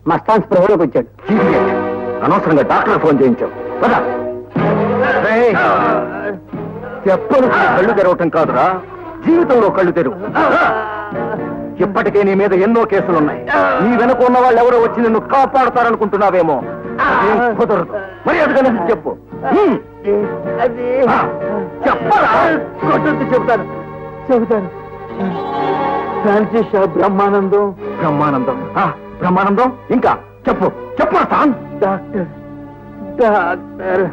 మస్తాన్ స్పృహలోకి వచ్చాడు. అనవసరంగా డాక్టర్ ఫోన్ చేయించావు కదా. చెప్పలు కళ్ళు తెరవటం కాదురా, జీవితంలో కళ్ళు తెరువు. ఇప్పటికే నీ మీద ఎన్నో కేసులున్నాయి. నీ వెనుక ఉన్న వాళ్ళు ఎవరో వచ్చి నిన్ను కాపాడుతారనుకుంటున్నావేమో. కుదరదు. మరి అదిగా చెప్పు. చెప్పరా? చెబుతాను చెబుతాను. Fancy shop Brahmanandam. బ్రహ్మానందం బ్రహ్మానందం. ఇంకా చెప్పు చెప్పు. డాక్టర్ డాక్టర్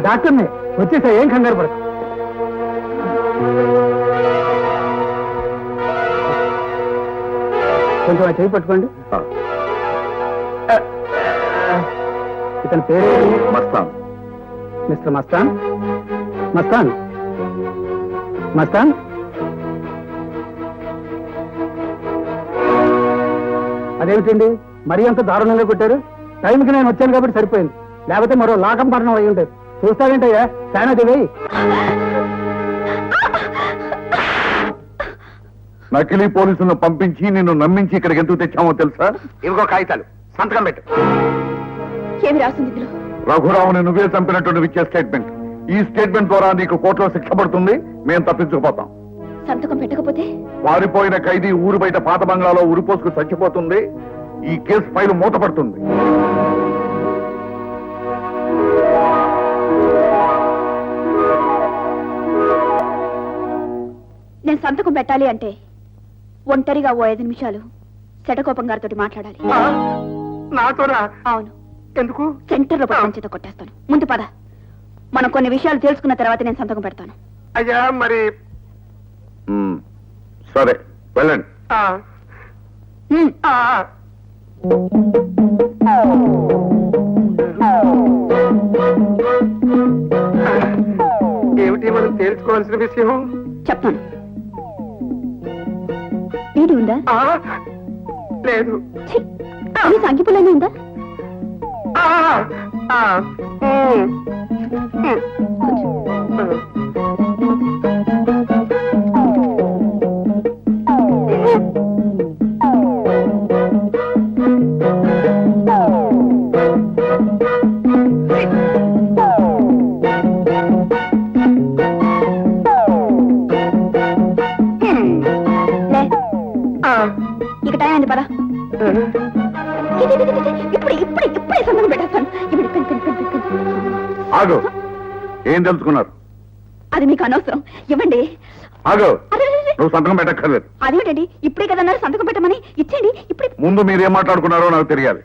డాక్టర్ని వచ్చేసా. ఏం కంగారు పడకు. కొంచెం చేయి పట్టుకోండి. ఇతని పేరు మస్తాన్. మిస్టర్ మస్తాన్. మస్తాన్ మస్తాన్ అదేమిటండి మరీ అంత దారుణంగా కొట్టారు? టైంకి నేను వచ్చాను కాబట్టి సరిపోయింది, లేకపోతే మరో లాకం పడడం అయి ఉంటుంది. చూస్తావేంటయ్యా? ఫ్యాన్ అది వేయి. నకిలీ పోలీసులను పంపించి నిన్ను నమ్మించి ఇక్కడికి ఎందుకు తెచ్చామో తెలుసా? ఇదిగో కాగితాలు, సంతకం పెట్టు. ఏమి రాస్తుంది? రఘురావుని నువ్వే చంపినట్టు నువ్వు ఇచ్చే స్టేట్మెంట్. ఈ స్టేట్మెంట్ ద్వారా నీకు కోర్టులో శిక్ష పడుతుంది. మేము తప్పించుకుపోతాం. సంతకం పెట్టకపోతే పారిపోయిన ఖైదీ ఊరు బయట పాత బంగ్లాలో ఉరిపోసుకు చచ్చిపోతుంది. ఈ కేసు ఫైలు మూతపడుతుంది. నేను సంతకం పెట్టాలి అంటే ఒంటరిగా ఓ 5 నిమిషాలు శటకోపం గారితో మాట్లాడాలి. నాతోనా? అవును. ఎందుకు? సెంటర్ లో పంచేత కొట్టేస్తాను. ముందు పద, మనం కొన్ని విషయాలు తెలుసుకున్న తర్వాత నేను సంతకం పెడతాను. అయ్యా మరి సరే వెళ్ళండి. ఏమిటి మనం తేల్చుకోవాల్సిన విషయం? చెప్తాను. వీడి ఉందా? లేదు. సంఖ్యపులైనా ఉందా? ఇక టైం అయింది పదా. ఇప్పుడే సంతకం పెట్టేస్తాను. ఆగు. ఏం తెలుసుకున్నారు? అది మీకు అనవసరం. ఇవ్వండి. ఆగు. నువ్వు సంతకం పెట్టక్కర్లేదు. అదేమిటండి? ఇప్పుడే కదన్నారు సంతకం పెట్టమని. ఇచ్చేయండి. ఇప్పుడే. ముందు మీరు ఏం మాట్లాడుకున్నారో నాకు తెలియాలి.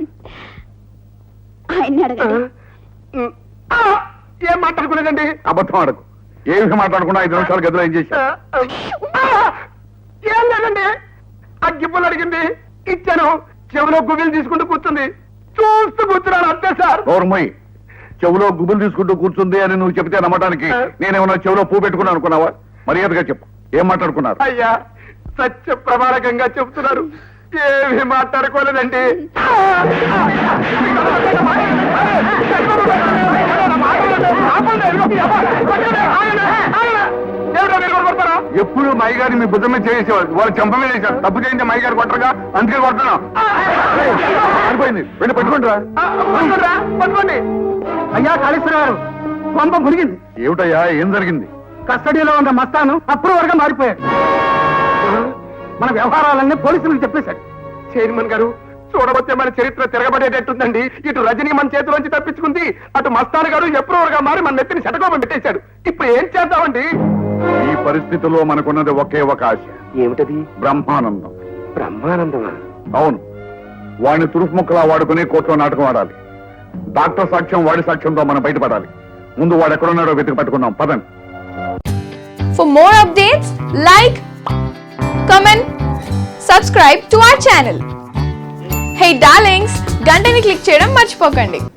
ఆయన్ని అడగండి. ఏం మాట్లాడుకునేదండి? అబద్ధం అడగు. ఏ విషయం మాట్లాడుకున్నా 5 నిమిషాలు గదిలో ఏం చేశా? ఏం లేదండి. అగ్గిపుల్లు అడిగింది, ఇచ్చాను. చెవిలో గుబిలు తీసుకుంటూ కూర్చుంది, చూస్తూ కూర్చున్నాను అంతే సార్. నోర్మయ్యి. చెవులో గుబులు తీసుకుంటూ కూర్చుంది అని నువ్వు చెప్తే నమ్మడానికి నేనేమన్నా చెవులో పువ్వు పెట్టుకున్నాను అనుకున్నావా? మర్యాదగా చెప్పు, ఏం మాట్లాడుకున్నారు? అయ్యా సత్య ప్రమాణకంగా చెప్తున్నారు, ఏమీ మాట్లాడుకోలేదండి. ఎప్పుడు మై గారిని మీ భుజమే చేసేవాళ్ళు, వాళ్ళు చెంపమే చేశారు. తప్పు చేయించే మై గారు కొట్టరుగా, అందుకే కొడుతున్నాం. అయిపోయింది, వెళ్ళి పెట్టుకుంటారా? పట్టుకోండి. అయ్యా కాళేశ్వర గారు, కొంప మురిగింది. ఏమిటయ్యా, ఏం జరిగింది? కస్టడీలో ఉన్న మస్తాను అప్రూవర్ గా మారిపోయాడు. మన వ్యవహారాలన్నీ పోలీసులకు చెప్పేశాడు. చైర్మన్ గారు, చూడబోతే మన చరిత్ర తిరగబడేటట్టుందండి. ఇటు రజనీ మన చేతిలోంచి తప్పించుకుంది, అటు మస్తాన్ గారు అప్రూవర్ గా మారి మన నెత్తిని శటకోపం పెట్టేశాడు. ఇప్పుడు ఏం చేద్దామండి? ఈ పరిస్థితుల్లో మనకున్నది ఒకే ఒక ఆశ. ఏమిటది? బ్రహ్మానందం. బ్రహ్మానందమా? అవును. వాడిని తురుపు ముక్కలా వాడుకుని కోర్టులో నాటకం ఆడాలి. డాక్టర్ సాక్ష్యం, వాడి సాక్ష్యంతో మనం బయటపడాలి. ముందు వాడు ఎక్కడున్నాడో వెతికి పట్టుకుందాం. పదండి. For more updates, like, comment, subscribe to our channel. Hey darlings, గంటని click చేయడం మర్చిపోకండి.